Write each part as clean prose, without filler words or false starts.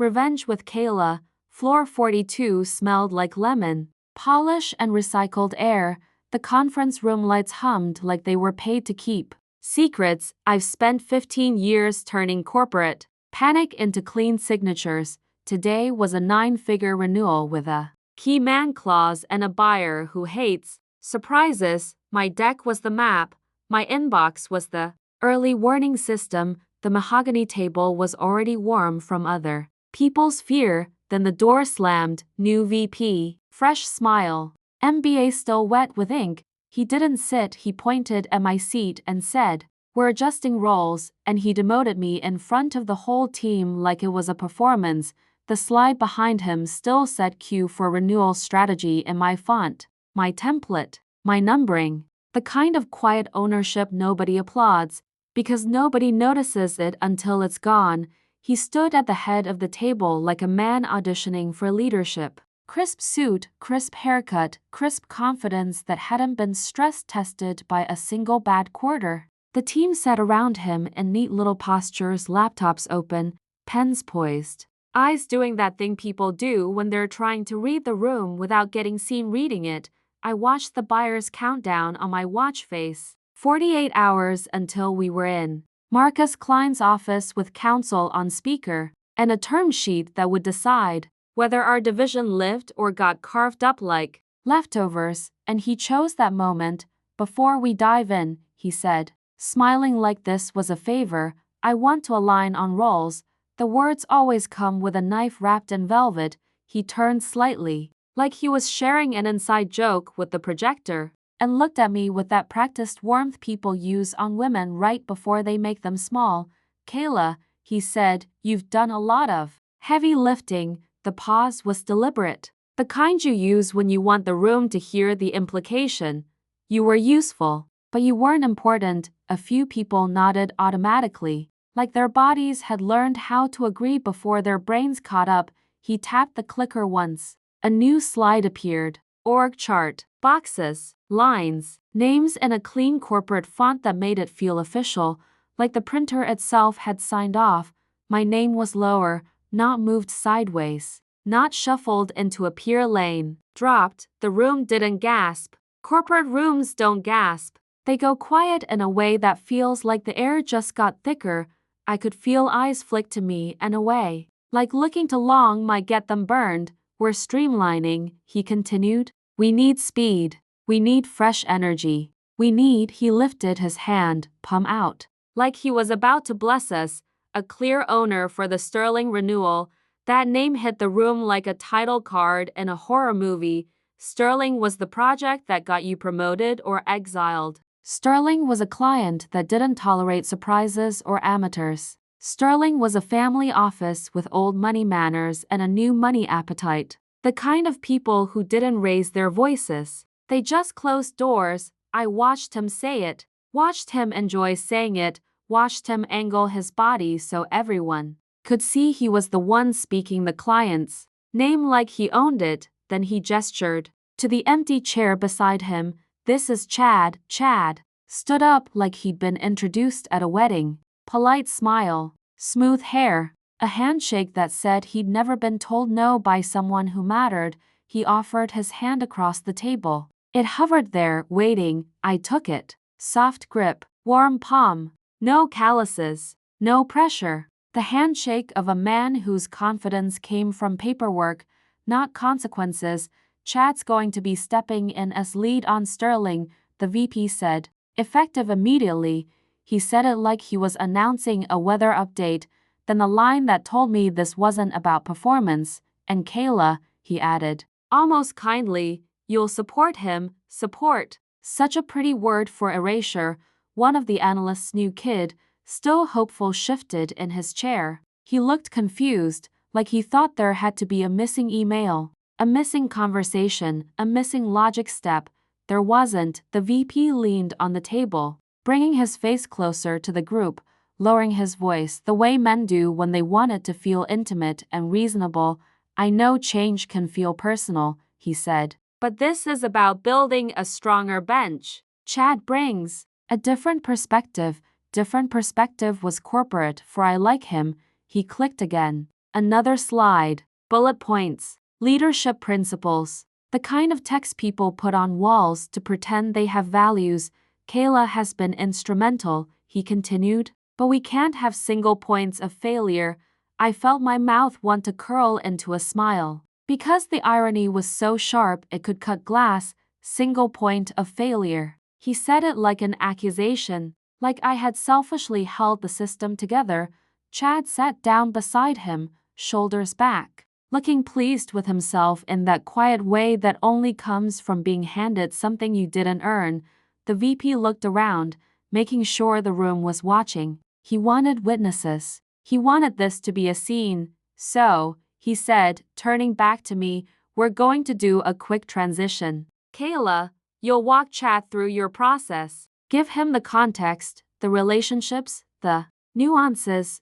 Revenge with Kayla. Floor 42 smelled like lemon, polish and recycled air. The conference room lights hummed like they were paid to keep secrets. I've spent 15 years turning corporate panic into clean signatures. Today was a 9-figure renewal with a key man clause and a buyer who hates surprises. My deck was the map. My inbox was the early warning system. The mahogany table was already warm from other people's fear. Then the door slammed. New VP. Fresh smile. MBA still wet with ink. He didn't sit. He pointed at my seat and said, "We're adjusting roles," and he demoted me in front of the whole team like it was a performance. The slide behind him still said Q for renewal strategy in my font, my template, my numbering. The kind of quiet ownership nobody applauds, because nobody notices it until it's gone. He stood at the head of the table like a man auditioning for leadership. Crisp suit, crisp haircut, crisp confidence that hadn't been stress-tested by a single bad quarter. The team sat around him in neat little postures, laptops open, pens poised. Eyes doing that thing people do when they're trying to read the room without getting seen reading it. I watched the buyer's countdown on my watch face. 48 hours until we were in Marcus Klein's office with counsel on speaker, and a term sheet that would decide whether our division lived or got carved up like leftovers, and he chose that moment. "Before we dive in," he said, smiling like this was a favor, "I want to align on roles." The words always come with a knife wrapped in velvet. He turned slightly, like he was sharing an inside joke with the projector, and looked at me with that practiced warmth people use on women right before they make them small. "Kayla," he said, "you've done a lot of heavy lifting." The pause was deliberate, the kind you use when you want the room to hear the implication. "You were useful, but you weren't important." A few people nodded automatically, like their bodies had learned how to agree before their brains caught up. He tapped the clicker once. A new slide appeared. Org chart, boxes, lines, names in a clean corporate font that made it feel official, like the printer itself had signed off. My name was lower, not moved sideways, not shuffled into a peer lane, dropped. The room didn't gasp. Corporate rooms don't gasp. They go quiet in a way that feels like the air just got thicker. I could feel eyes flick to me and away, like looking too long might get them burned. "We're streamlining," he continued. "We need speed. We need fresh energy. We need," he lifted his hand, palm out, like he was about to bless us, "a clear owner for the Sterling renewal." That name hit the room like a title card in a horror movie. Sterling was the project that got you promoted or exiled. Sterling was a client that didn't tolerate surprises or amateurs. Sterling was a family office with old money manners and a new money appetite. The kind of people who didn't raise their voices. They just closed doors. I watched him say it, watched him enjoy saying it, watched him angle his body so everyone could see he was the one speaking the client's name like he owned it. Then he gestured to the empty chair beside him. "This is Chad." Chad stood up like he'd been introduced at a wedding. Polite smile, smooth hair, a handshake that said he'd never been told no by someone who mattered. He offered his hand across the table. It hovered there, waiting. I took it. Soft grip, warm palm, no calluses, no pressure. The handshake of a man whose confidence came from paperwork, not consequences. "Chad's going to be stepping in as lead on Sterling," the VP said. "Effective immediately." He said it like he was announcing a weather update. Then the line that told me this wasn't about performance. "And Kayla," he added, almost kindly, "you'll support him." Support. Such a pretty word for erasure. One of the analyst's new kid, still hopeful, shifted in his chair. He looked confused, like he thought there had to be a missing email, a missing conversation, a missing logic step. There wasn't. The VP leaned on the table, bringing his face closer to the group, lowering his voice the way men do when they want it to feel intimate and reasonable. "I know change can feel personal," he said, "but this is about building a stronger bench. Chad brings a different perspective." Different perspective was corporate, for I like him. He clicked again. Another slide. Bullet points. Leadership principles. The kind of text people put on walls to pretend they have values. Kayla has been instrumental, he continued, but we can't have single points of failure. I felt my mouth want to curl into a smile. Because the irony was so sharp it could cut glass. Single point of failure. He said it like an accusation, like I had selfishly held the system together. Chad sat down beside him, shoulders back, looking pleased with himself in that quiet way that only comes from being handed something you didn't earn. The VP looked around, making sure the room was watching. He wanted witnesses. He wanted this to be a scene. So, he said, turning back to me, we're going to do a quick transition. Kayla, you'll walk Chad through your process. Give him the context, the relationships, the nuances.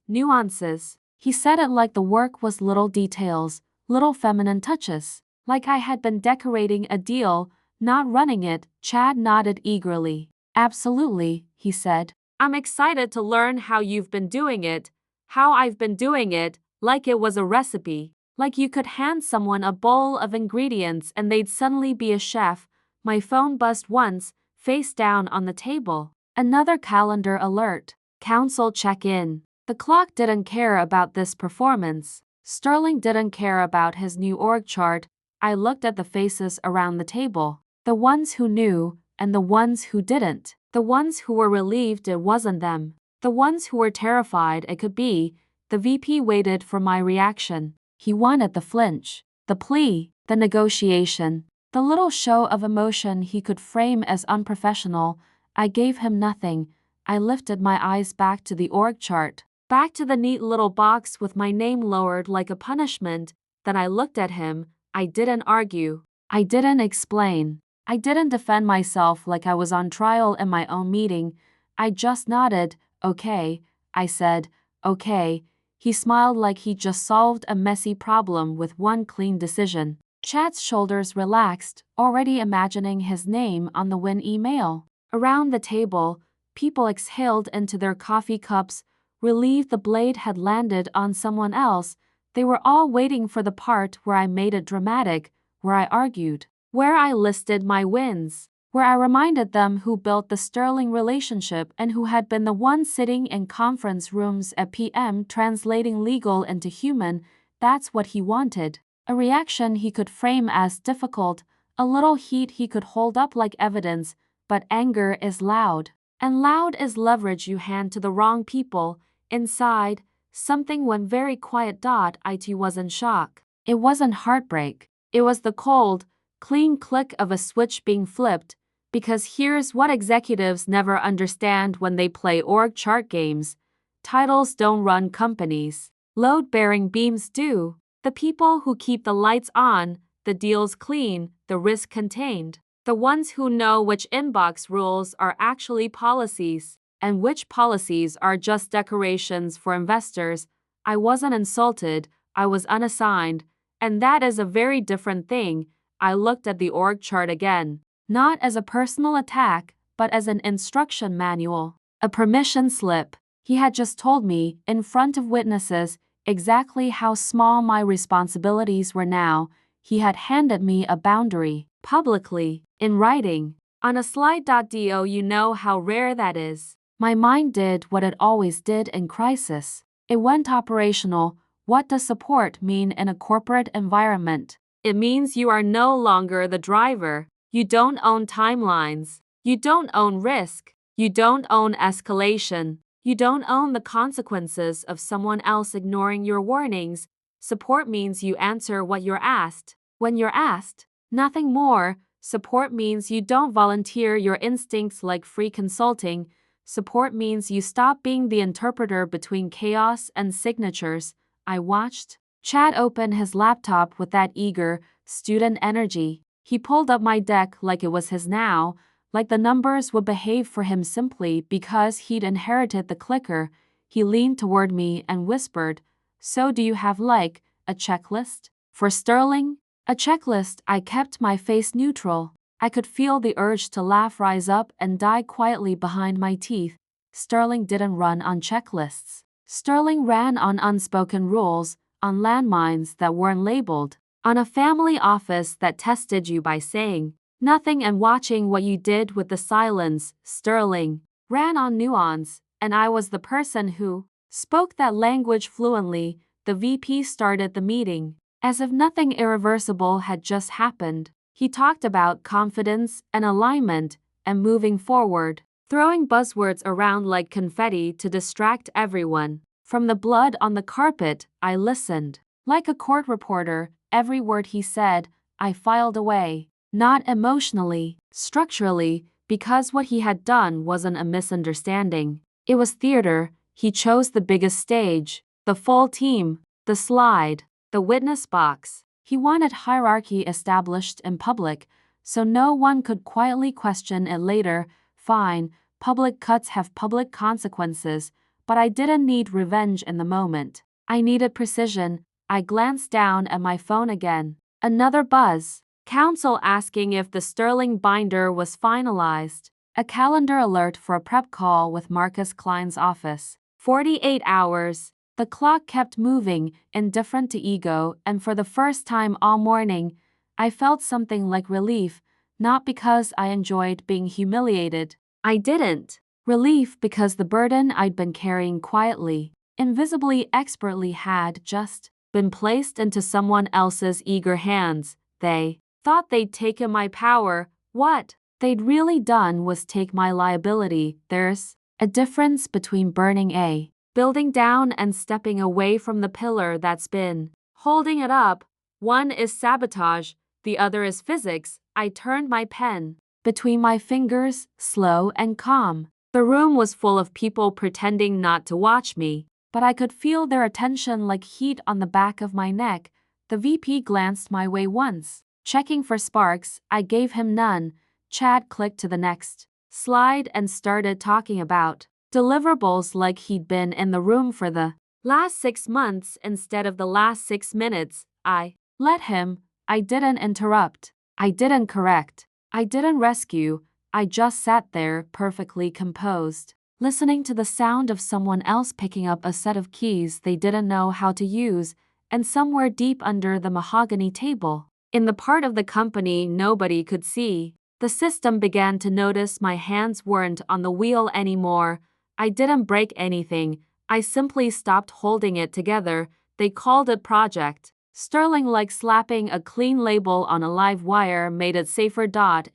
He said it like the work was little details, little feminine touches, like I had been decorating a deal, not running it. Chad nodded eagerly. Absolutely, he said. I'm excited to learn how you've been doing it, how I've been doing it, like it was a recipe. Like you could hand someone a bowl of ingredients and they'd suddenly be a chef. My phone buzzed once, face down on the table. Another calendar alert. Council check-in. The clock didn't care about this performance. Sterling didn't care about his new org chart. I looked at the faces around the table. The ones who knew, and the ones who didn't. The ones who were relieved it wasn't them. The ones who were terrified it could be. The VP waited for my reaction. He wanted the flinch, the plea, the negotiation, the little show of emotion he could frame as unprofessional. I gave him nothing. I lifted my eyes back to the org chart, back to the neat little box with my name lowered like a punishment. Then I looked at him. I didn't argue. I didn't explain. I didn't defend myself like I was on trial in my own meeting. I just nodded. Okay, I said. Okay. He smiled like he just solved a messy problem with one clean decision. Chad's shoulders relaxed, already imagining his name on the win email. Around the table, people exhaled into their coffee cups, relieved the blade had landed on someone else. They were all waiting for the part where I made it dramatic, where I argued, where I listed my wins, where I reminded them who built the Sterling relationship and who had been the one sitting in conference rooms at PM translating legal into human. That's what he wanted. A reaction he could frame as difficult, a little heat he could hold up like evidence, but anger is loud. And loud is leverage you hand to the wrong people. Inside, something went very quiet. It wasn't shock. It wasn't heartbreak. It was the cold, clean click of a switch being flipped. Because here's what executives never understand when they play org chart games. Titles don't run companies. Load-bearing beams do. The people who keep the lights on, the deals clean, the risk contained. The ones who know which inbox rules are actually policies, and which policies are just decorations for investors. I wasn't insulted, I was unassigned, and that is a very different thing. I looked at the org chart again. Not as a personal attack, but as an instruction manual. A permission slip. He had just told me, in front of witnesses, exactly how small my responsibilities were now. He had handed me a boundary, publicly, in writing, on a slide. Do you know how rare that is? My mind did what it always did in crisis. It went operational. What does support mean in a corporate environment? It means you are no longer the driver. You don't own timelines. You don't own risk. You don't own escalation. You don't own the consequences of someone else ignoring your warnings. Support means you answer what you're asked. When you're asked, nothing more. Support means you don't volunteer your instincts like free consulting. Support means you stop being the interpreter between chaos and signatures. I watched Chad open his laptop with that eager, student energy. He pulled up my deck like it was his now, like the numbers would behave for him simply because he'd inherited the clicker. He leaned toward me and whispered, "So do you have a checklist? For Sterling?" A checklist. I kept my face neutral. I could feel the urge to laugh rise up and die quietly behind my teeth. Sterling didn't run on checklists. Sterling ran on unspoken rules, on landmines that weren't labeled, on a family office that tested you by saying nothing and watching what you did with the silence. Sterling ran on nuance, and I was the person who spoke that language fluently. The VP started the meeting. As if nothing irreversible had just happened, he talked about confidence and alignment and moving forward, throwing buzzwords around like confetti to distract everyone. From the blood on the carpet, I listened. Like a court reporter, every word he said, I filed away. Not emotionally, structurally, because what he had done wasn't a misunderstanding. It was theater. He chose the biggest stage, the full team, the slide, the witness box. He wanted hierarchy established in public, so no one could quietly question it later. Fine, public cuts have public consequences, but I didn't need revenge in the moment. I needed precision. I glanced down at my phone again. Another buzz. Counsel asking if the Sterling binder was finalized. A calendar alert for a prep call with Marcus Klein's office. 48 hours. The clock kept moving, indifferent to ego, and for the first time all morning, I felt something like relief, not because I enjoyed being humiliated. I didn't. Relief because the burden I'd been carrying quietly, invisibly, expertly had just been placed into someone else's eager hands. They thought they'd taken my power. What they'd really done was take my liability. There's a difference between burning a building down and stepping away from the pillar that's been holding it up. One is sabotage, the other is physics. I turned my pen between my fingers, slow and calm. The room was full of people pretending not to watch me, but I could feel their attention like heat on the back of my neck. The VP glanced my way once, checking for sparks. I gave him none. Chad clicked to the next slide and started talking about deliverables like he'd been in the room for the last 6 months instead of the last 6 minutes. I let him. I didn't interrupt. I didn't correct. I didn't rescue. I just sat there, perfectly composed, listening to the sound of someone else picking up a set of keys they didn't know how to use, and somewhere deep under the mahogany table, in the part of the company nobody could see, the system began to notice my hands weren't on the wheel anymore. I didn't break anything. I simply stopped holding it together. They called it Project Sterling, like slapping a clean label on a live wire made it safer.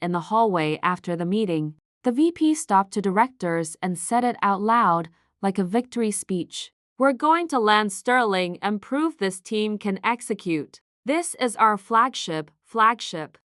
In the hallway after the meeting, the VP stopped to directors and said it out loud, like a victory speech. We're going to land Sterling and prove this team can execute. This is our flagship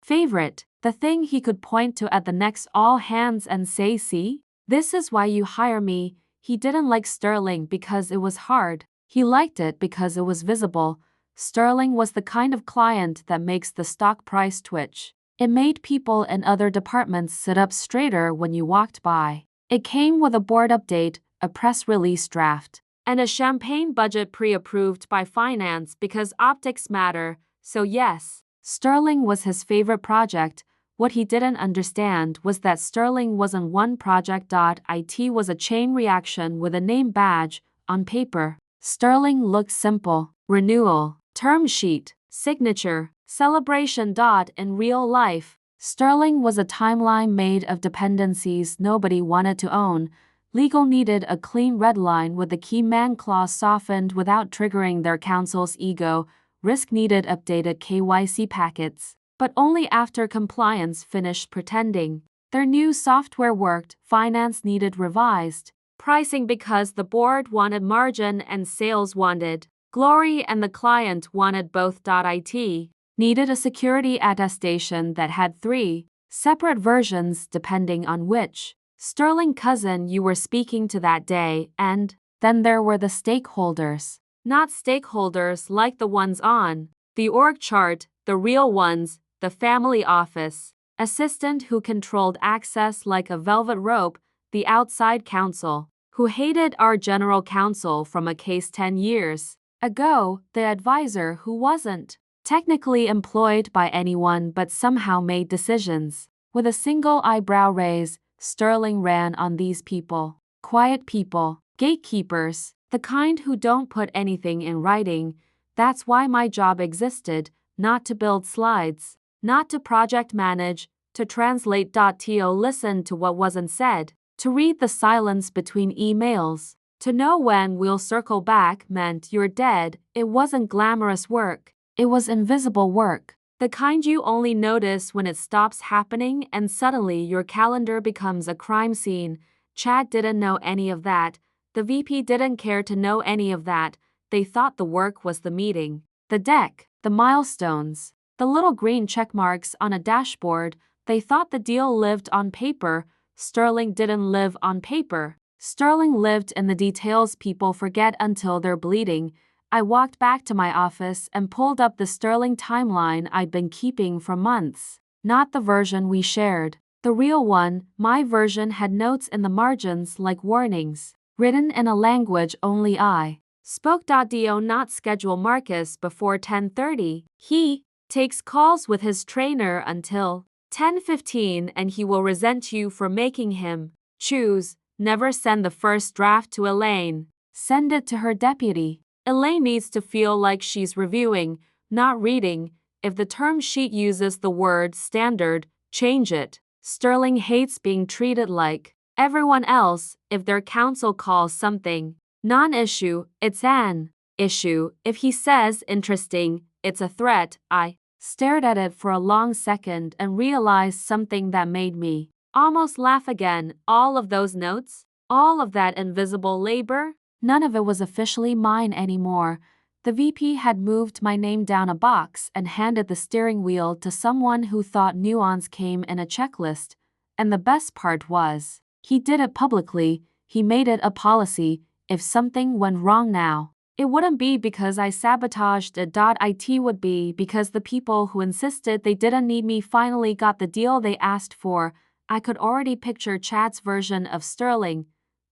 favorite, the thing he could point to at the next all hands and say, see, this is why you hire me. He didn't like Sterling because it was hard. He liked it because it was visible. Sterling was the kind of client that makes the stock price twitch. It made people in other departments sit up straighter when you walked by. It came with a board update, a press release draft, and a champagne budget pre-approved by finance because optics matter. So yes, Sterling was his favorite project. What he didn't understand was that Sterling wasn't one project. It was a chain reaction with a name badge. On paper, Sterling looked simple: renewal, term sheet, signature, celebration. In real life, Sterling was a timeline made of dependencies nobody wanted to own. Legal needed a clean red line with the key man clause softened without triggering their counsel's ego. Risk needed updated KYC packets, but only after compliance finished pretending their new software worked. Finance needed revised pricing because the board wanted margin and sales wanted glory and the client wanted both. It needed a security attestation that had 3 separate versions depending on which Sterling cousin you were speaking to that day. And then there were the stakeholders. Not stakeholders like the ones on the org chart, the real ones, the family office assistant who controlled access like a velvet rope, the outside counsel who hated our general counsel from a case 10 years ago, the advisor who wasn't technically employed by anyone but somehow made decisions. With a single eyebrow raise, Sterling ran on these people. Quiet people, gatekeepers, the kind who don't put anything in writing, That's why my job existed, not to build slides, not to project manage, to translate. To listen to what wasn't said, to read the silence between emails. To know when we'll circle back meant you're dead. It wasn't glamorous work. It was invisible work. The kind you only notice when it stops happening and suddenly your calendar becomes a crime scene. Chad didn't know any of that. The VP didn't care to know any of that. They thought the work was the meeting, the deck, the milestones, the little green check marks on a dashboard. They thought the deal lived on paper. Sterling didn't live on paper. Sterling lived in the details people forget until they're bleeding. I walked back to my office and pulled up the Sterling timeline I'd been keeping for months. Not the version we shared. The real one. My version had notes in the margins like warnings, written in a language only I spoke. Do not schedule Marcus before 10:30. He takes calls with his trainer until 10:15 and he will resent you for making him choose. Never send the first draft to Elaine. Send it to her deputy. Elaine needs to feel like she's reviewing, not reading. If the term sheet uses the word standard, change it. Sterling hates being treated like everyone else. If their counsel calls something non-issue, it's an issue. If he says interesting, it's a threat. I stared at it for a long second and realized something that made me almost laugh again. All of those notes, all of that invisible labor, none of it was officially mine anymore. The VP had moved my name down a box and handed the steering wheel to someone who thought nuance came in a checklist. And the best part was, he did it publicly. He made it a policy. If something went wrong now, it wouldn't be because I sabotaged it. It would be because the people who insisted they didn't need me finally got the deal they asked for. I could already picture Chad's version of Sterling.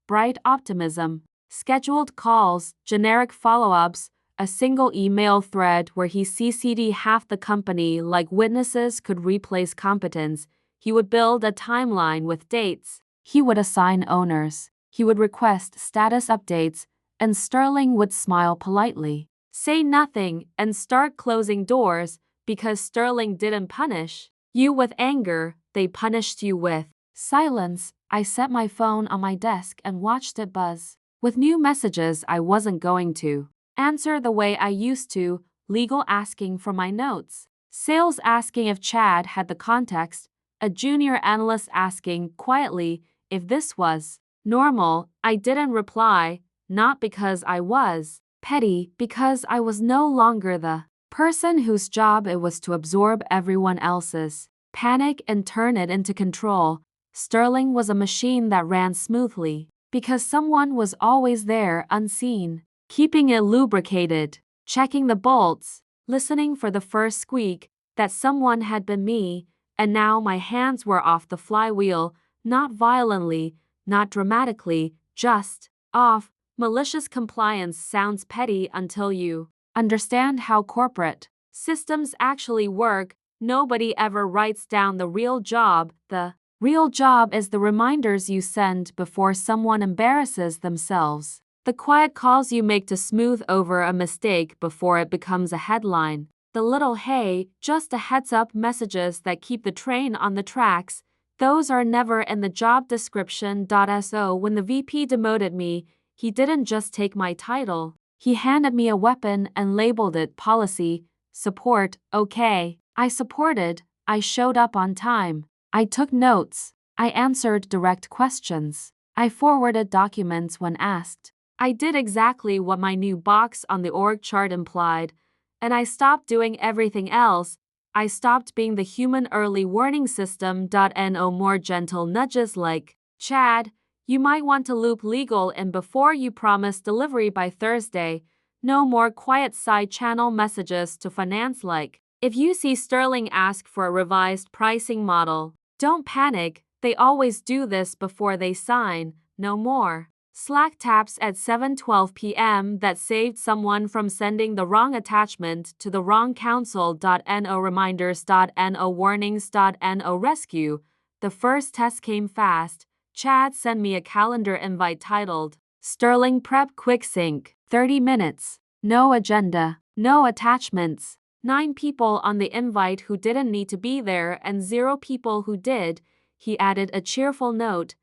Bright optimism, scheduled calls, generic follow-ups, a single email thread where he CC'd half the company like witnesses could replace competence. He would build a timeline with dates. He would assign owners. He would request status updates, and Sterling would smile politely, say nothing, and start closing doors. Because Sterling didn't punish you with anger, they punished you with silence. I set my phone on my desk and watched it buzz with new messages. I wasn't going to answer the way I used to. Legal asking for my notes, sales asking if Chad had the context, a junior analyst asking quietly if this was normal. I didn't reply, not because I was petty, because I was no longer the person whose job it was to absorb everyone else's panic and turn it into control. Sterling was a machine that ran smoothly because someone was always there, unseen, keeping it lubricated, checking the bolts, listening for the first squeak. That someone had been me, and now my hands were off the flywheel, not violently, not dramatically, just off. Malicious compliance sounds petty until you understand how corporate systems actually work. Nobody ever writes down the real job. The real job is the reminders you send before someone embarrasses themselves. The quiet calls you make to smooth over a mistake before it becomes a headline. The little hey, just a heads up messages that keep the train on the tracks. Those are never in the job description. So when the VP demoted me, he didn't just take my title. He handed me a weapon and labeled it policy, support. Okay, I supported. I showed up on time. I took notes. I answered direct questions. I forwarded documents when asked. I did exactly what my new box on the org chart implied, and I stopped doing everything else. I stopped being the human early warning system. No more gentle nudges like, Chad, you might want to loop legal in before you promise delivery by Thursday. No more quiet side channel messages to finance like, if you see Sterling ask for a revised pricing model, don't panic, they always do this before they sign. No more Slack taps at 7:12 p.m. that saved someone from sending the wrong attachment to the wrong counsel. No reminders. No warnings. No rescue. The first test came fast. Chad sent me a calendar invite titled Sterling Prep Quick Sync. 30 minutes. No agenda. No attachments. 9 people on the invite who didn't need to be there and 0 people who did. He added a cheerful note.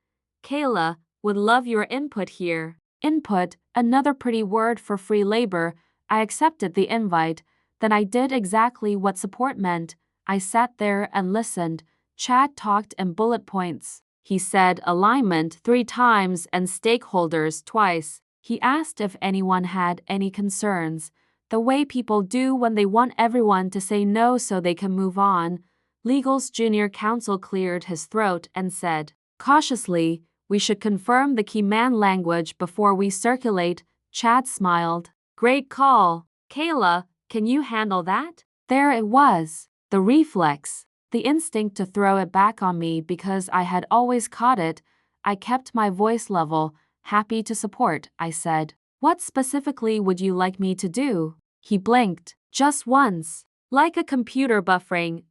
Kayla, would love your input here. Input, another pretty word for free labor. I accepted the invite. Then I did exactly what support meant. I sat there and listened. Chad talked in bullet points. He said alignment 3 times and stakeholders twice. He asked if anyone had any concerns. The way people do when they want everyone to say no so they can move on. Legal's junior counsel cleared his throat and said, cautiously, we should confirm the key man language before we circulate. Chad smiled. Great call. Kayla, can you handle that? There it was. The reflex. The instinct to throw it back on me because I had always caught it. I kept my voice level. Happy to support, I said. What specifically would you like me to do? He blinked. Just once. Like a computer buffering.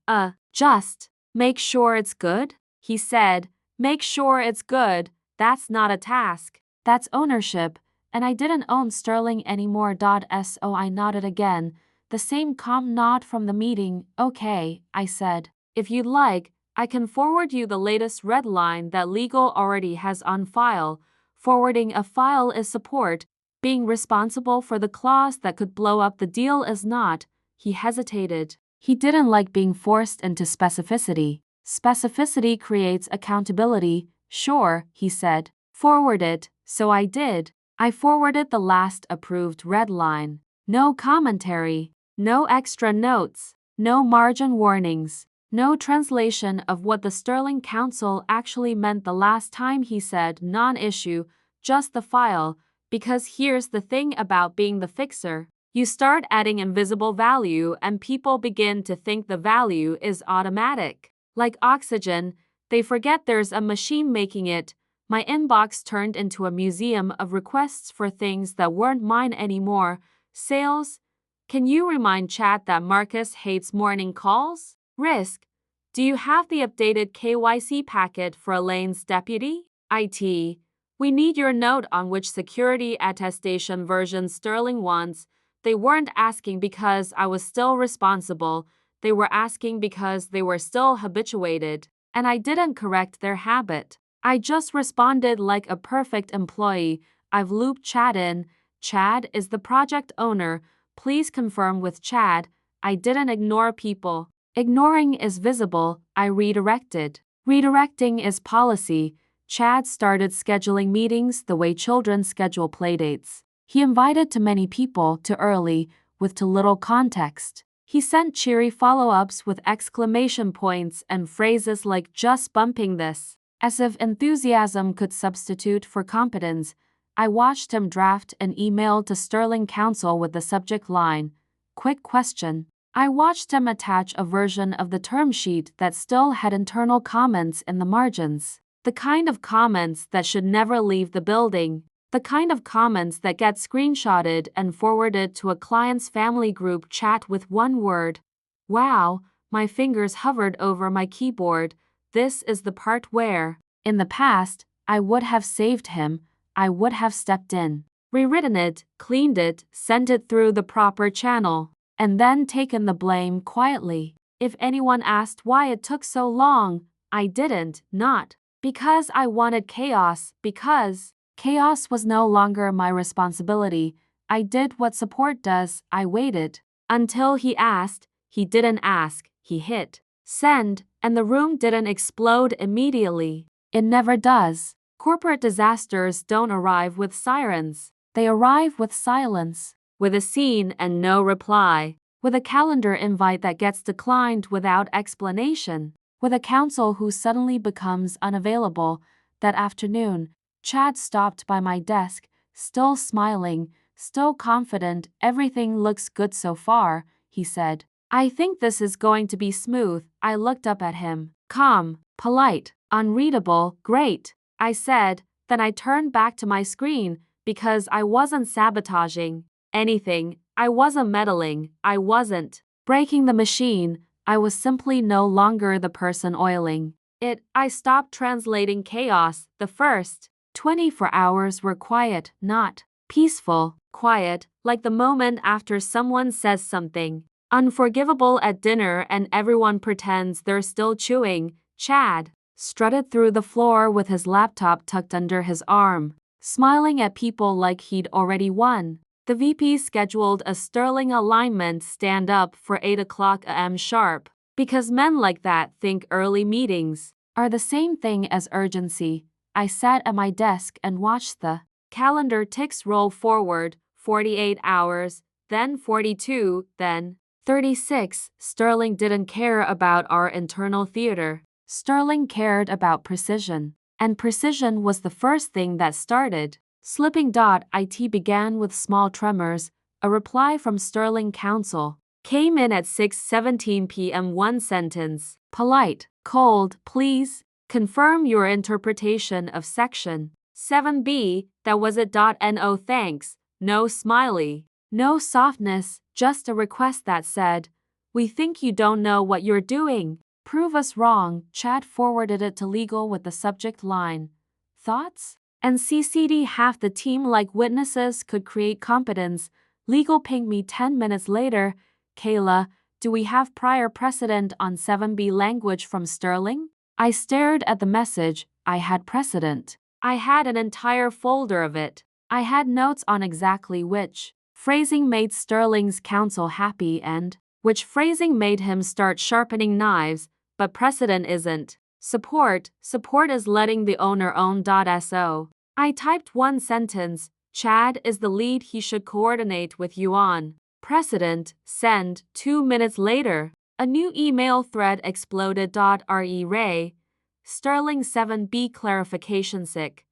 Just. Make sure it's good? He said. Make sure it's good. That's not a task. That's ownership. And I didn't own Sterling anymore. So I nodded again. The same calm nod from the meeting. Okay, I said. If you'd like, I can forward you the latest red line that legal already has on file. Forwarding a file is support. Being responsible for the clause that could blow up the deal is not. He hesitated. He didn't like being forced into specificity. Specificity creates accountability. Sure, he said. Forward it. So I did. I forwarded the last approved red line. No commentary. No extra notes. No margin warnings. No translation of what the Sterling counsel actually meant the last time he said non-issue, just the file, because here's the thing about being the fixer. You start adding invisible value and people begin to think the value is automatic. Like oxygen, they forget there's a machine making it. My inbox turned into a museum of requests for things that weren't mine anymore. Sales. Can you remind Chad that Marcus hates morning calls? Risk. Do you have the updated KYC packet for Elaine's deputy? IT. We need your note on which security attestation version Sterling wants. They weren't asking because I was still responsible. They were asking because they were still habituated. And I didn't correct their habit. I just responded like a perfect employee. I've looped Chad in. Chad is the project owner. Please confirm with Chad. I didn't ignore people. Ignoring is visible. I redirected. Redirecting is policy. Chad started scheduling meetings the way children schedule playdates. He invited too many people too early, with too little context. He sent cheery follow-ups with exclamation points and phrases like just bumping this, as if enthusiasm could substitute for competence. I watched him draft an email to Sterling counsel with the subject line, quick question. I watched him attach a version of the term sheet that still had internal comments in the margins. The kind of comments that should never leave the building. The kind of comments that get screenshotted and forwarded to a client's family group chat with one word. Wow, my fingers hovered over my keyboard. This is the part where, in the past, I would have saved him. I would have stepped in, rewritten it, cleaned it, sent it through the proper channel, and then taken the blame quietly. If anyone asked why it took so long, I didn't, not because I wanted chaos, because chaos was no longer my responsibility. I did what support does. I waited until he asked. He didn't ask. He hit send, and the room didn't explode immediately. It never does. Corporate disasters don't arrive with sirens. They arrive with silence, with a scene and no reply, with a calendar invite that gets declined without explanation, with a counsel who suddenly becomes unavailable. That afternoon, Chad stopped by my desk, still smiling, still confident. Everything looks good so far, he said. I think this is going to be smooth. I looked up at him. Calm, polite, unreadable, great, I said. Then I turned back to my screen because I wasn't sabotaging anything. I wasn't meddling. I wasn't breaking the machine. I was simply no longer the person oiling it. I stopped translating chaos. The first 24 hours were quiet, not peaceful, quiet, like the moment after someone says something unforgivable at dinner and everyone pretends they're still chewing. Chad strutted through the floor with his laptop tucked under his arm, smiling at people like he'd already won. The VP scheduled a sterling alignment stand-up for 8 o'clock a.m. sharp, because men like that think early meetings are the same thing as urgency. I sat at my desk and watched the calendar ticks roll forward, 48 hours, then 42, then 36. Sterling didn't care about our internal theater. Sterling cared about precision. And precision was the first thing that started slipping. It began with small tremors. A reply from Sterling counsel came in at 6:17 p.m. One sentence. Polite, cold, please confirm your interpretation of section 7B. That was it. No thanks. No smiley. No softness, just a request that said, "We think you don't know what you're doing. Prove us wrong." Chad forwarded it to legal with the subject line, "Thoughts?" and CC'd half the team like witnesses could create competence. Legal pinged me 10 minutes later, "Kayla, do we have prior precedent on 7B language from Sterling?" I stared at the message. I had precedent. I had an entire folder of it. I had notes on exactly which phrasing made Sterling's counsel happy and which phrasing made him start sharpening knives, but precedent isn't. Support is letting the owner own. So I typed one sentence, "Chad is the lead, he should coordinate with you on precedent, send." 2 minutes later, a new email thread exploded. Ray, Sterling 7B clarification sick.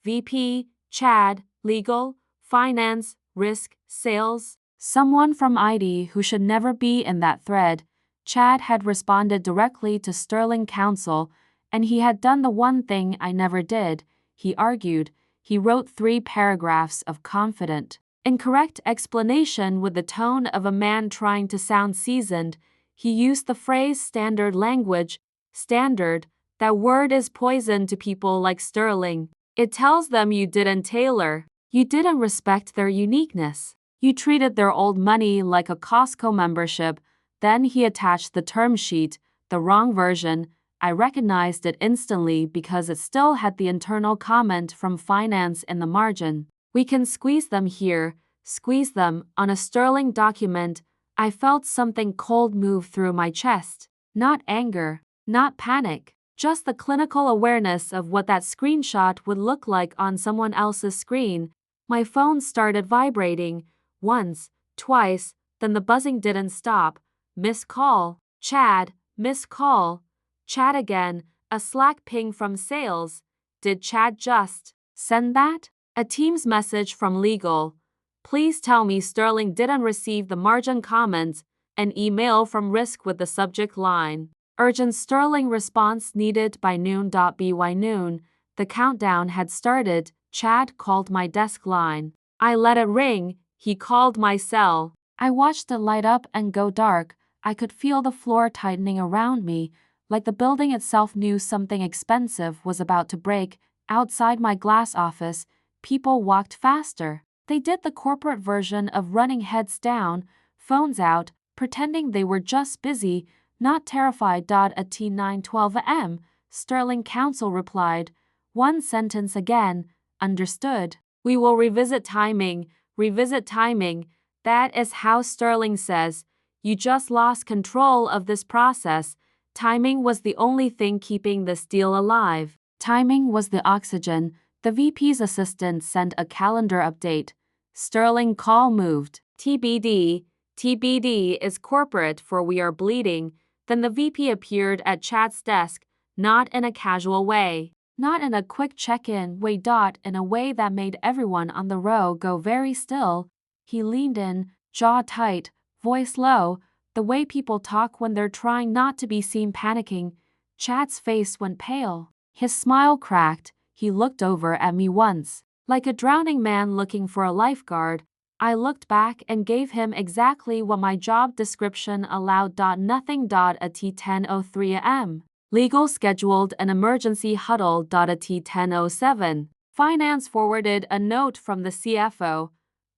VP, Chad, legal, finance, risk, sales. Someone from ID who should never be in that thread. Chad had responded directly to Sterling counsel, and he had done the one thing I never did, he argued. He wrote 3 paragraphs of confident, incorrect explanation with the tone of a man trying to sound seasoned. He used the phrase standard language. Standard, that word is poison to people like Sterling. It tells them you didn't tailor, you didn't respect their uniqueness. You treated their old money like a Costco membership. Then he attached the term sheet, the wrong version. I recognized it instantly because it still had the internal comment from finance in the margin. "We can squeeze them here." Squeeze them on a Sterling document. I felt something cold move through my chest. Not anger, not panic, just the clinical awareness of what that screenshot would look like on someone else's screen. My phone started vibrating. Once, twice, then the buzzing didn't stop. Missed call. Chad, missed call. Chad again, a Slack ping from sales. Did Chad just send that? A Teams message from legal. Please tell me Sterling didn't receive the margin comments. An email from risk with the subject line, "Urgent Sterling response needed by noon. By noon, the countdown had started. Chad called my desk line. I let it ring. He called my cell. I watched it light up and go dark. I could feel the floor tightening around me, like the building itself knew something expensive was about to break. Outside my glass office, people walked faster. They did the corporate version of running heads down, phones out, pretending they were just busy, not terrified. At 9:12 a.m., Sterling counsel replied, one sentence again, "Understood. We will revisit timing." Revisit timing. That is how Sterling says, "You just lost control of this process." Timing was the only thing keeping this deal alive. Timing was the oxygen. The VP's assistant sent a calendar update. Sterling call moved. TBD. TBD is corporate for "we are bleeding." Then the VP appeared at Chad's desk, not in a casual way. Not in a quick check-in way. In a way that made everyone on the row go very still. He leaned in, jaw tight, voice low, the way people talk when they're trying not to be seen panicking. Chad's face went pale. His smile cracked. He looked over at me once, like a drowning man looking for a lifeguard. I looked back and gave him exactly what my job description allowed. Nothing. At 10:03 a.m. Legal scheduled an emergency huddle. At 10:07. Finance forwarded a note from the CFO.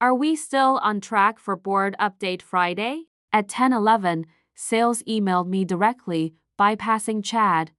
Are we still on track for board update Friday? At 10:11, sales emailed me directly, bypassing Chad.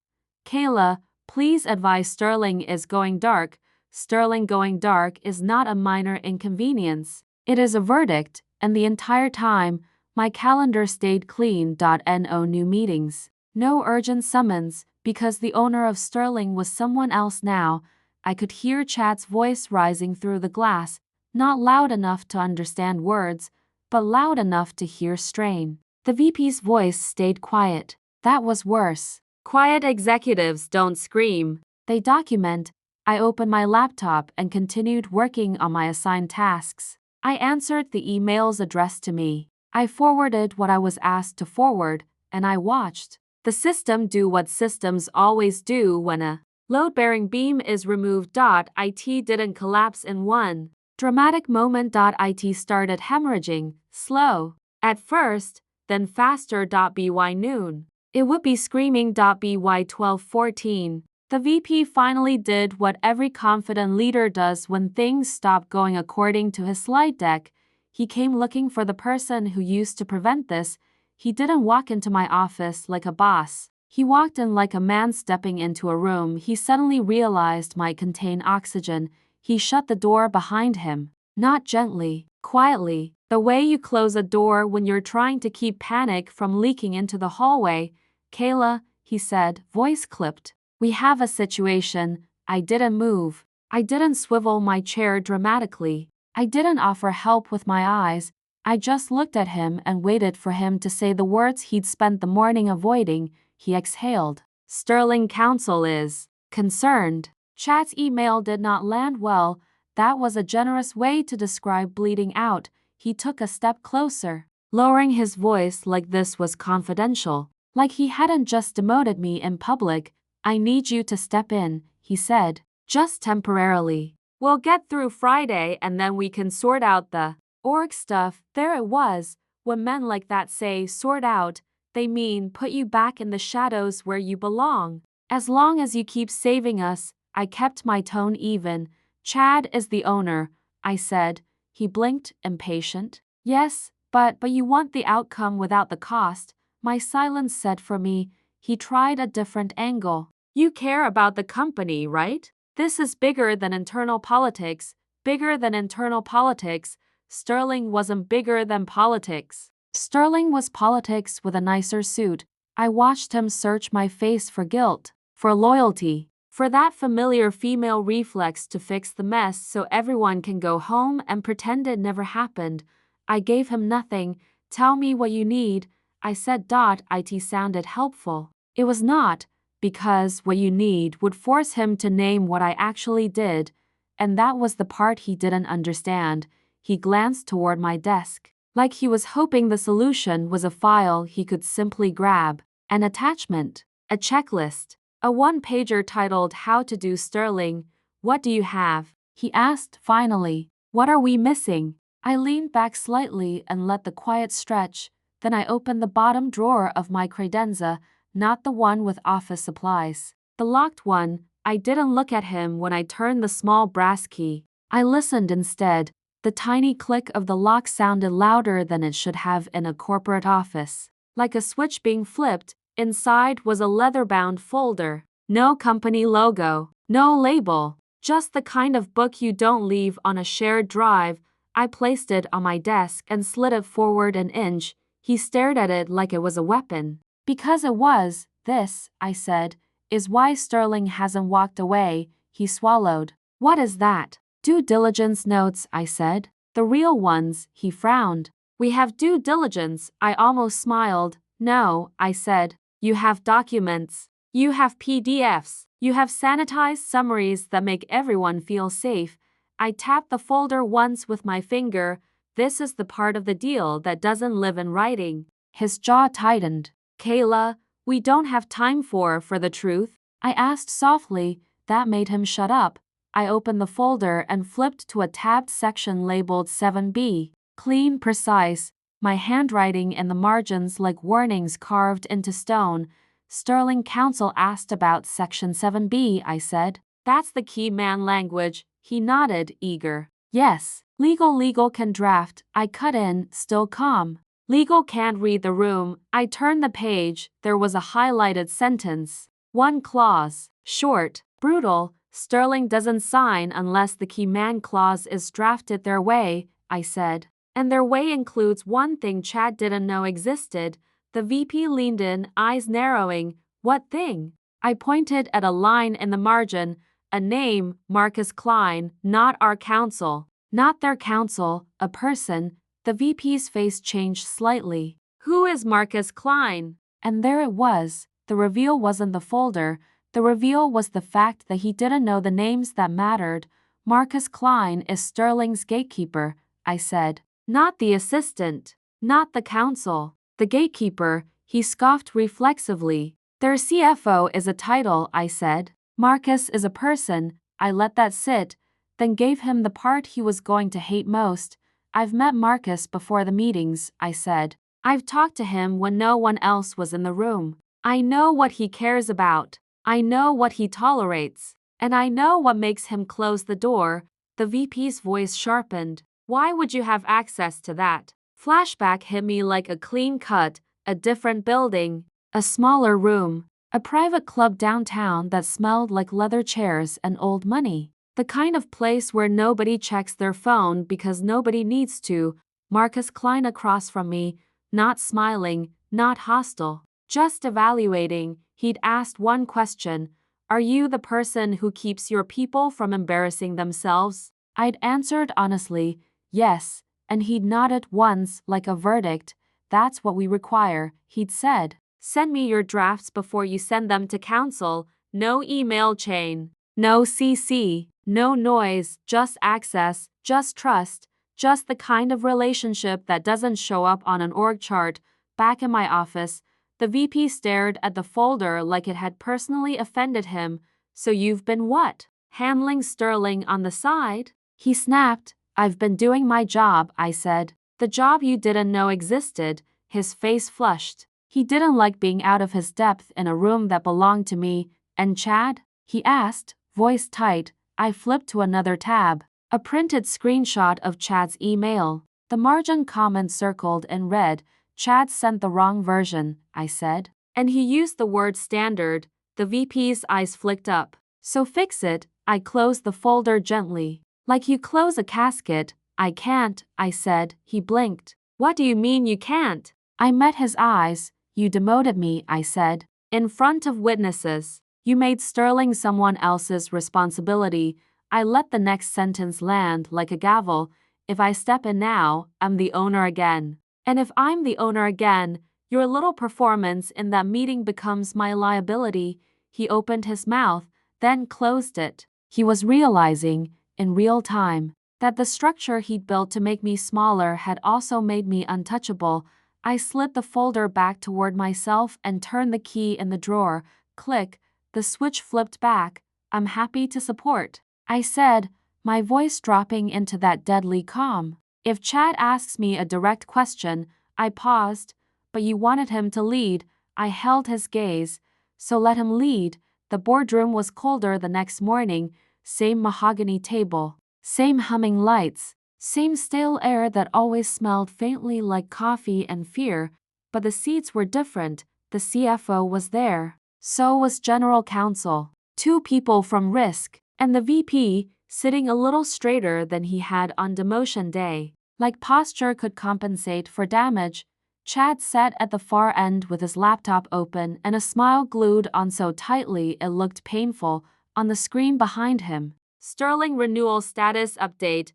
Kayla, please advise Sterling is going dark. Sterling going dark is not a minor inconvenience. It is a verdict, and the entire time, my calendar stayed clean. No new meetings. No urgent summons, because the owner of Sterling was someone else now. I could hear Chad's voice rising through the glass, not loud enough to understand words, but loud enough to hear strain. The VP's voice stayed quiet. That was worse. Quiet executives don't scream. They document. I opened my laptop and continued working on my assigned tasks. I answered the emails addressed to me. I forwarded what I was asked to forward, and I watched the system do what systems always do when a load-bearing beam is removed. It didn't collapse in one dramatic moment. It started hemorrhaging, slow at first, then faster. By noon, it would be screaming. By 12:14, the VP finally did what every confident leader does when things stop going according to his slide deck. He came looking for the person who used to prevent this. He didn't walk into my office like a boss. He walked in like a man stepping into a room he suddenly realized might contain oxygen. He shut the door behind him. Not gently, quietly, the way you close a door when you're trying to keep panic from leaking into the hallway. Kayla, he said, voice clipped. We have a situation. I didn't move. I didn't swivel my chair dramatically. I didn't offer help with my eyes. I just looked at him and waited for him to say the words he'd spent the morning avoiding. He exhaled. Sterling Council is concerned. Chad's email did not land well. That was a generous way to describe bleeding out. He took a step closer, lowering his voice like this was confidential, like he hadn't just demoted me in public. I need you to step in, he said, just temporarily. We'll get through Friday and then we can sort out the org stuff. There it was. When men like that say sort out, they mean put you back in the shadows where you belong. As long as you keep saving us. I kept my tone even. Chad is the owner, I said. He blinked, impatient. Yes, but you want the outcome without the cost. My silence said for me. He tried a different angle. You care about the company, right? This is bigger than internal politics. Bigger than internal politics. Sterling wasn't bigger than politics. Sterling was politics with a nicer suit. I watched him search my face for guilt, for loyalty, for that familiar female reflex to fix the mess so everyone can go home and pretend it never happened. I gave him nothing. Tell me what you need, I said. It sounded helpful. It was not, because what you need would force him to name what I actually did, and that was the part he didn't understand. He glanced toward my desk, like he was hoping the solution was a file he could simply grab, an attachment, a checklist. A one-pager titled How to Do Sterling. What do you have? He asked finally. What are we missing? I leaned back slightly and let the quiet stretch. Then I opened the bottom drawer of my credenza, not the one with office supplies. The locked one. I didn't look at him when I turned the small brass key. I listened instead. The tiny click of the lock sounded louder than it should have in a corporate office. Like a switch being flipped. Inside was a leather-bound folder. No company logo, no label, just the kind of book you don't leave on a shared drive. I placed it on my desk and slid it forward an inch. He stared at it like it was a weapon. Because it was. This, I said, is why Sterling hasn't walked away. He swallowed. What is that? Due diligence notes, I said. The real ones, he frowned. We have due diligence, I almost smiled. No, I said. You have documents. You have PDFs. You have sanitized summaries that make everyone feel safe. I tapped the folder once with my finger. This is the part of the deal that doesn't live in writing. His jaw tightened. Kayla, we don't have time for the truth, I asked softly. That made him shut up. I opened the folder and flipped to a tabbed section labeled 7B. Clean, precise. My handwriting in the margins like warnings carved into stone. Sterling Council asked about Section 7B, I said. That's the key man language. He nodded, eager. Yes. Legal can draft, I cut in, still calm. Legal can't read the room, I turned the page, there was a highlighted sentence. One clause, short, brutal, Sterling doesn't sign unless the key man clause is drafted their way, I said. And their way includes one thing Chad didn't know existed. The VP leaned in, eyes narrowing. What thing? I pointed at a line in the margin, a name, Marcus Klein, not our counsel. Not their counsel, a person. The VP's face changed slightly. Who is Marcus Klein? And there it was. The reveal wasn't the folder. The reveal was the fact that he didn't know the names that mattered. Marcus Klein is Sterling's gatekeeper, I said. Not the assistant. Not the counsel. The gatekeeper, he scoffed reflexively. Their CFO is a title, I said. Marcus is a person, I let that sit, then gave him the part he was going to hate most. I've met Marcus before the meetings, I said. I've talked to him when no one else was in the room. I know what he cares about. I know what he tolerates. And I know what makes him close the door. The VP's voice sharpened. Why would you have access to that? Flashback hit me like a clean cut, a different building, a smaller room, a private club downtown that smelled like leather chairs and old money. The kind of place where nobody checks their phone because nobody needs to. Marcus Klein across from me, not smiling, not hostile, just evaluating. He'd asked one question. Are you the person who keeps your people from embarrassing themselves? I'd answered honestly, yes, and he'd nodded once like a verdict. That's what we require, he'd said. Send me your drafts before you send them to counsel. No email chain. No CC. No noise, just access, just trust, just the kind of relationship that doesn't show up on an org chart. Back in my office, the VP stared at the folder like it had personally offended him. So you've been what? Handling Sterling on the side? He snapped. I've been doing my job, I said. The job you didn't know existed. His face flushed. He didn't like being out of his depth in a room that belonged to me. And Chad? He asked, voice tight. I flipped to another tab. A printed screenshot of Chad's email. The margin comment circled in red. Chad sent the wrong version, I said. And he used the word standard. The VP's eyes flicked up. So fix it. I closed the folder gently. Like you close a casket. I can't, I said. He blinked. What do you mean you can't? I met his eyes. You demoted me, I said. In front of witnesses. You made Sterling someone else's responsibility. I let the next sentence land like a gavel. If I step in now, I'm the owner again. And if I'm the owner again, your little performance in that meeting becomes my liability. He opened his mouth, then closed it. He was realizing, in real time, that the structure he'd built to make me smaller had also made me untouchable. I slid the folder back toward myself and turned the key in the drawer. Click. The switch flipped back. I'm happy to support, I said, my voice dropping into that deadly calm. If Chad asks me a direct question, I paused, but you wanted him to lead. I held his gaze, so let him lead. The boardroom was colder the next morning, same mahogany table, same humming lights, same stale air that always smelled faintly like coffee and fear, but the seats were different. The CFO was there. So was General Counsel, 2 people from Risk, and the VP, sitting a little straighter than he had on demotion day. Like posture could compensate for damage, Chad sat at the far end with his laptop open and a smile glued on so tightly it looked painful. On the screen behind him, Sterling renewal status update,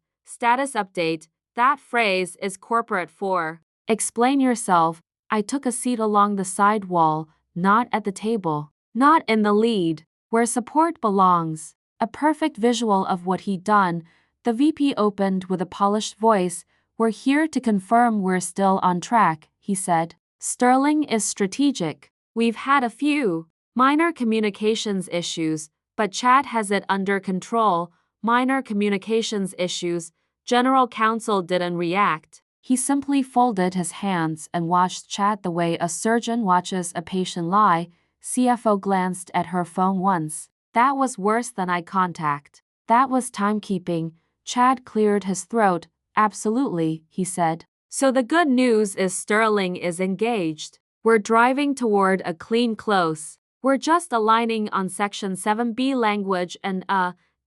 that phrase is corporate for. Explain yourself. I took a seat along the side wall, not at the table, not in the lead, where support belongs. A perfect visual of what he'd done. The VP opened with a polished voice. We're here to confirm we're still on track, he said. Sterling is strategic. We've had a few minor communications issues, but Chad has it under control. Minor communications issues. General Counsel didn't react. He simply folded his hands and watched Chad the way a surgeon watches a patient lie. CFO glanced at her phone once. That was worse than eye contact. That was timekeeping. Chad cleared his throat. Absolutely, he said. So the good news is Sterling is engaged. We're driving toward a clean close. We're just aligning on Section 7B language and,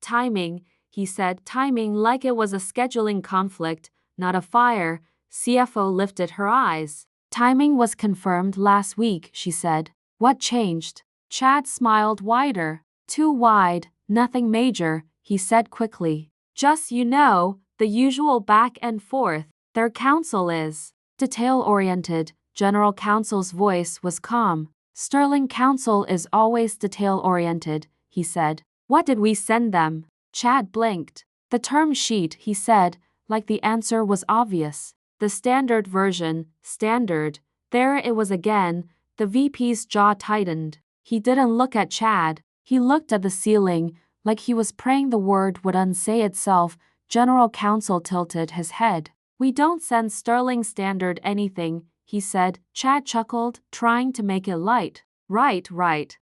timing, he said, timing like it was a scheduling conflict, not a fire. CFO lifted her eyes. Timing was confirmed last week, she said. What changed? Chad smiled wider. Too wide, nothing major, he said quickly. Just, the usual back and forth. Their counsel is detail-oriented. General counsel's voice was calm. Sterling counsel is always detail-oriented, he said. What did we send them? Chad blinked. The term sheet, he said, like the answer was obvious. The standard version, standard. There it was again. The VP's jaw tightened. He didn't look at Chad. He looked at the ceiling, like he was praying the word would unsay itself. General counsel tilted his head. We don't send Sterling standard anything, he said. Chad chuckled, trying to make it light. Right.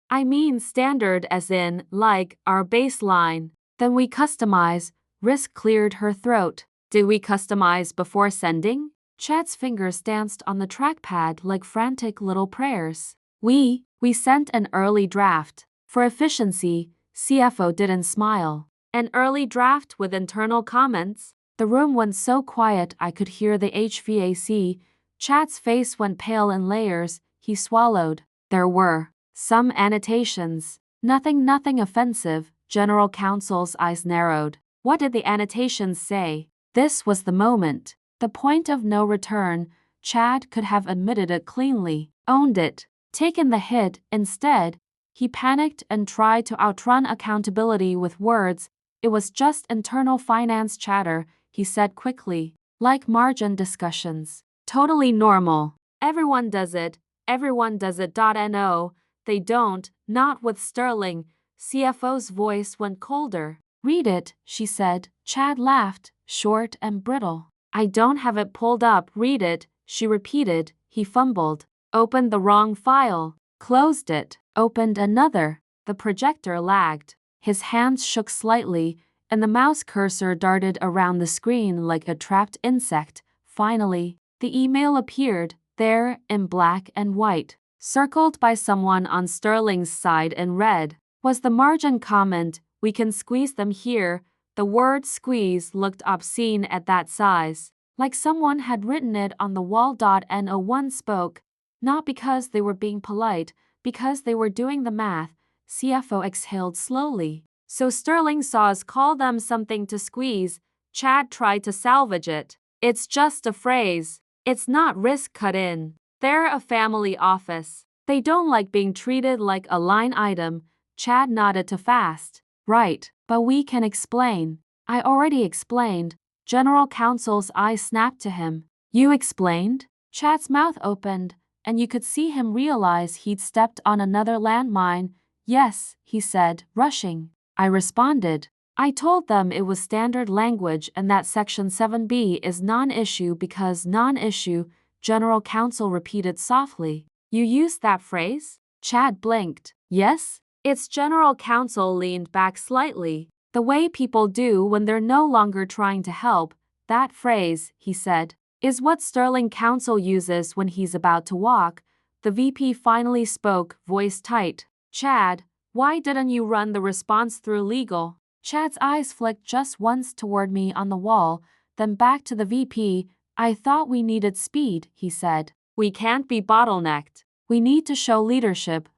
I mean standard as in, like, our baseline. Then we customize. Risk cleared her throat. Did we customize before sending? Chad's fingers danced on the trackpad like frantic little prayers. We sent an early draft. For efficiency, CFO didn't smile. An early draft with internal comments? The room went so quiet I could hear the HVAC. Chad's face went pale in layers. He swallowed. There were some annotations. Nothing offensive. General counsel's eyes narrowed. What did the annotations say? This was the moment. The point of no return. Chad could have admitted it cleanly, owned it, taken the hit. Instead, he panicked and tried to outrun accountability with words. It was just internal finance chatter, he said quickly. Like margin discussions. Totally normal. Everyone does it. No, they don't, not with Sterling. CFO's voice went colder. Read it, she said. Chad laughed, short and brittle. I don't have it pulled up. Read it, she repeated. He fumbled. Opened the wrong file. Closed it. Opened another. The projector lagged. His hands shook slightly, and the mouse cursor darted around the screen like a trapped insect. Finally, the email appeared, there, in black and white, circled by someone on Sterling's side in red. Was the margin comment, we can squeeze them here. The word squeeze looked obscene at that size, like someone had written it on the wall. No one spoke, not because they were being polite, because they were doing the math. CFO exhaled slowly. So Sterling saw us call them something to squeeze. Chad tried to salvage it. It's just a phrase. It's not risk cut in. They're a family office. They don't like being treated like a line item. Chad nodded to Fast. Right, but we can explain. I already explained. General counsel's eyes snapped to him. You explained? Chad's mouth opened, and you could see him realize he'd stepped on another landmine. Yes, he said, rushing. I responded. I told them it was standard language and that Section 7B is non-issue because non-issue, General Counsel repeated softly. You used that phrase? Chad blinked. Yes? Its General Counsel leaned back slightly. The way people do when they're no longer trying to help. That phrase, he said, is what Sterling Counsel uses when he's about to walk. The VP finally spoke, voice tight. Chad, why didn't you run the response through legal? Chad's eyes flicked just once toward me on the wall, then back to the VP. I thought we needed speed, he said. We can't be bottlenecked. We need to show leadership.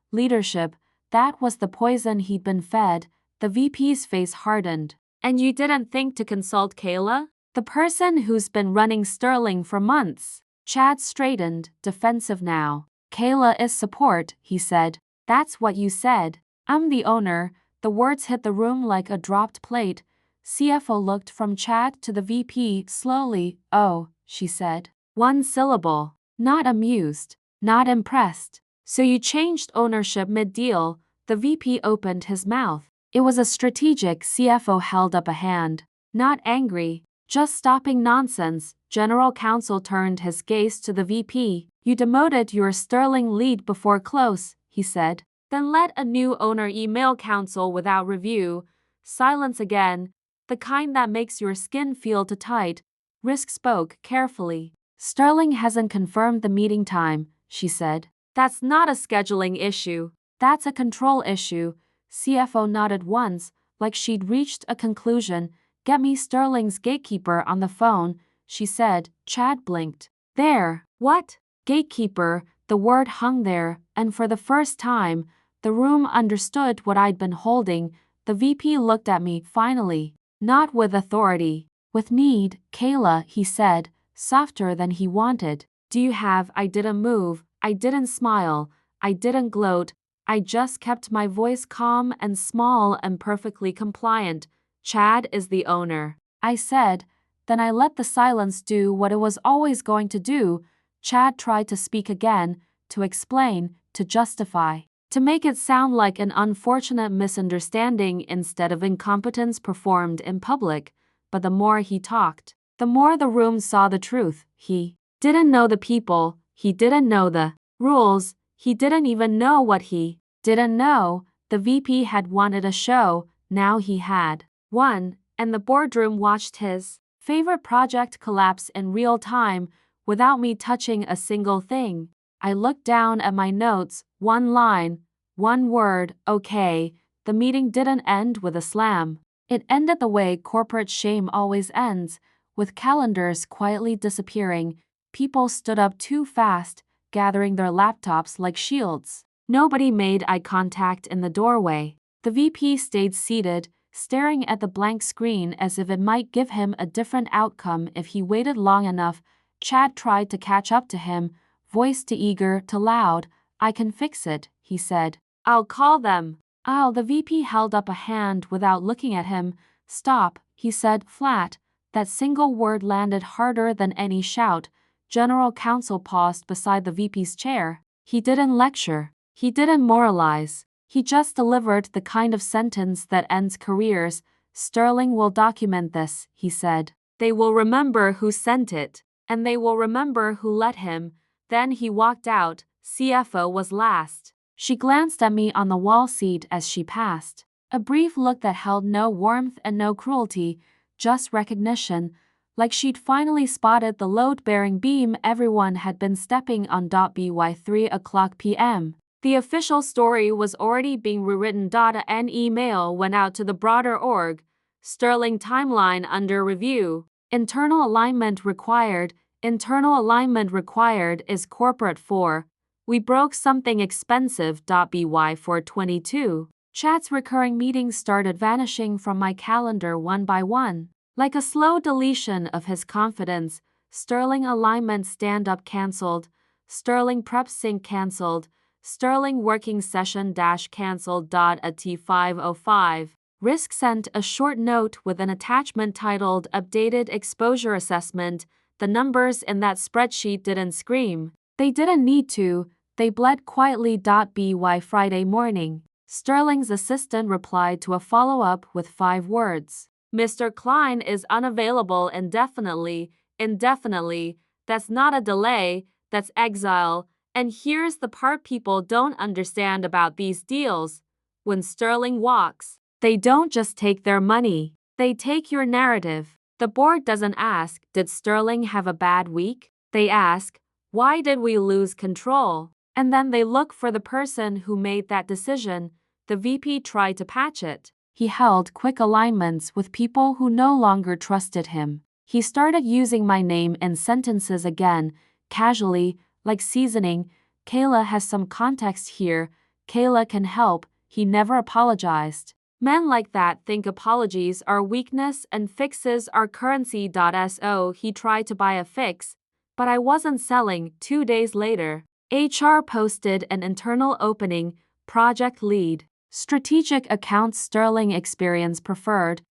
That was the poison he'd been fed. The VP's face hardened. And you didn't think to consult Kayla? The person who's been running Sterling for months. Chad straightened, defensive now. Kayla is support, he said. That's what you said. I'm the owner. The words hit the room like a dropped plate. CFO looked from Chad to the VP slowly. Oh, she said. One syllable. Not amused. Not impressed. So you changed ownership mid-deal. The VP opened his mouth. It was a strategic. CFO held up a hand. Not angry. Just stopping nonsense. General Counsel turned his gaze to the VP. You demoted your Sterling lead before close, he said. Then let a new owner email counsel without review. Silence again. The kind that makes your skin feel too tight. Risk spoke carefully. Sterling hasn't confirmed the meeting time, she said. That's not a scheduling issue. That's a control issue. CFO nodded once, like she'd reached a conclusion. Get me Sterling's gatekeeper on the phone, she said. Chad blinked. There. What? Gatekeeper, the word hung there, and for the first time, the room understood what I'd been holding. The VP looked at me, finally. Not with authority. With need, Kayla, he said, softer than he wanted. Do you have? I didn't move, I didn't smile, I didn't gloat, I just kept my voice calm and small and perfectly compliant. Chad is the owner, I said. Then I let the silence do what it was always going to do. Chad tried to speak again, to explain, to justify, to make it sound like an unfortunate misunderstanding instead of incompetence performed in public. But the more he talked, the more the room saw the truth. He didn't know the people, he didn't know the rules, he didn't even know what he didn't know. The VP had wanted a show, now he had one, and the boardroom watched his favorite project collapse in real time without me touching a single thing. I looked down at my notes, one line, one word, okay. The meeting didn't end with a slam. It ended the way corporate shame always ends, with calendars quietly disappearing. People stood up too fast, gathering their laptops like shields. Nobody made eye contact in the doorway. The VP stayed seated, staring at the blank screen as if it might give him a different outcome if he waited long enough. Chad tried to catch up to him, voice too eager, too loud. I can fix it, he said. I'll call them. The VP held up a hand without looking at him. Stop, he said flat. That single word landed harder than any shout. General Counsel paused beside the VP's chair. He didn't lecture. He didn't moralize. He just delivered the kind of sentence that ends careers. Sterling will document this, he said. They will remember who sent it, and they will remember who let him. Then he walked out. CFO was last. She glanced at me on the wall seat as she passed. A brief look that held no warmth and no cruelty, just recognition, like she'd finally spotted the load-bearing beam everyone had been stepping on. By 3:00 p.m. The official story was already being rewritten. An email went out to the broader org. Sterling timeline under review. Internal alignment required. Internal alignment required is corporate 4. We broke something expensive. By 4:22. Chad's recurring meetings started vanishing from my calendar one by one. Like a slow deletion of his confidence. Sterling alignment stand-up cancelled. Sterling prep sync cancelled. Sterling working session cancelled. At 5:05. Risk sent a short note with an attachment titled Updated Exposure Assessment. The numbers in that spreadsheet didn't scream. They didn't need to. They bled quietly. By Friday morning, Sterling's assistant replied to a follow-up with 5 words. Mr. Klein is unavailable indefinitely. Indefinitely. That's not a delay, that's exile. And here's the part people don't understand about these deals. When Sterling walks, they don't just take their money, they take your narrative. The board doesn't ask, did Sterling have a bad week? They ask, why did we lose control? And then they look for the person who made that decision. The VP tried to patch it. He held quick alignments with people who no longer trusted him. He started using my name in sentences again, casually, like seasoning. Kayla has some context here. Kayla can help. He never apologized. Men like that think apologies are weakness and fixes are currency. So he tried to buy a fix, but I wasn't selling. 2 days later, HR posted an internal opening, project lead, strategic accounts. Sterling experience preferred,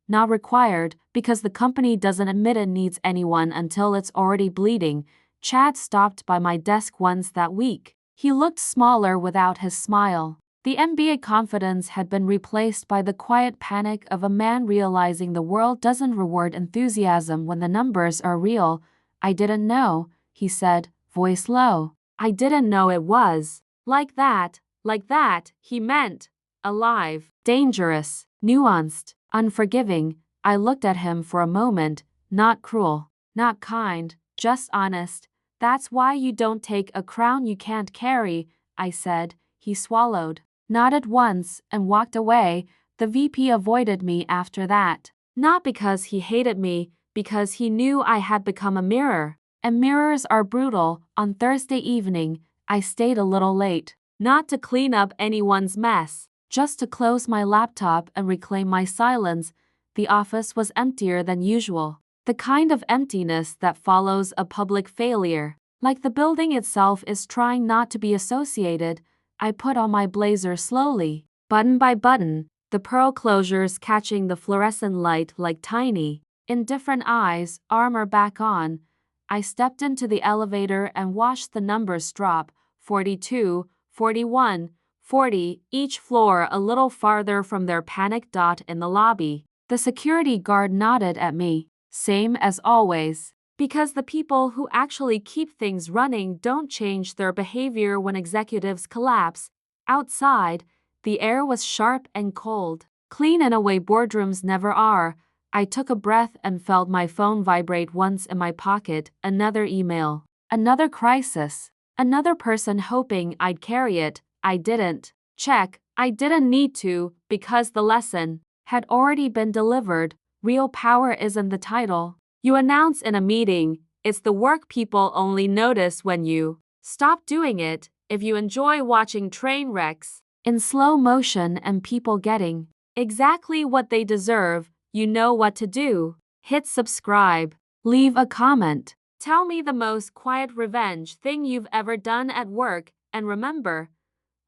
not required, because the company doesn't admit it needs anyone until it's already bleeding. Chad stopped by my desk once that week. He looked smaller without his smile. The MBA confidence had been replaced by the quiet panic of a man realizing the world doesn't reward enthusiasm when the numbers are real. I didn't know, he said, voice low. I didn't know it was like that, he meant alive, dangerous, nuanced. unforgiving. I looked at him for a moment, not cruel, not kind, just honest. That's why you don't take a crown you can't carry, I said. He swallowed, nodded once, and walked away. The VP avoided me after that. Not because he hated me, because he knew I had become a mirror. And mirrors are brutal. On Thursday evening, I stayed a little late. Not to clean up anyone's mess, just to close my laptop and reclaim my silence. The office was emptier than usual. The kind of emptiness that follows a public failure. Like the building itself is trying not to be associated. I put on my blazer slowly, button by button, the pearl closures catching the fluorescent light like tiny, indifferent eyes, armor back on. I stepped into the elevator and watched the numbers drop, 42, 41, 40, each floor a little farther from their panicked dot in the lobby. The security guard nodded at me, same as always. Because the people who actually keep things running don't change their behavior when executives collapse. Outside, the air was sharp and cold, clean in a way boardrooms never are. I took a breath and felt my phone vibrate once in my pocket. Another email, another crisis, another person hoping I'd carry it. I didn't. Check, I didn't need to, because the lesson had already been delivered. Real power isn't the title you announce in a meeting, it's the work people only notice when you stop doing it. If you enjoy watching train wrecks in slow motion and people getting exactly what they deserve, you know what to do. Hit subscribe, leave a comment, tell me the most quiet revenge thing you've ever done at work, and remember,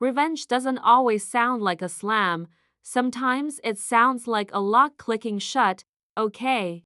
revenge doesn't always sound like a slam. Sometimes it sounds like a lock clicking shut. Okay.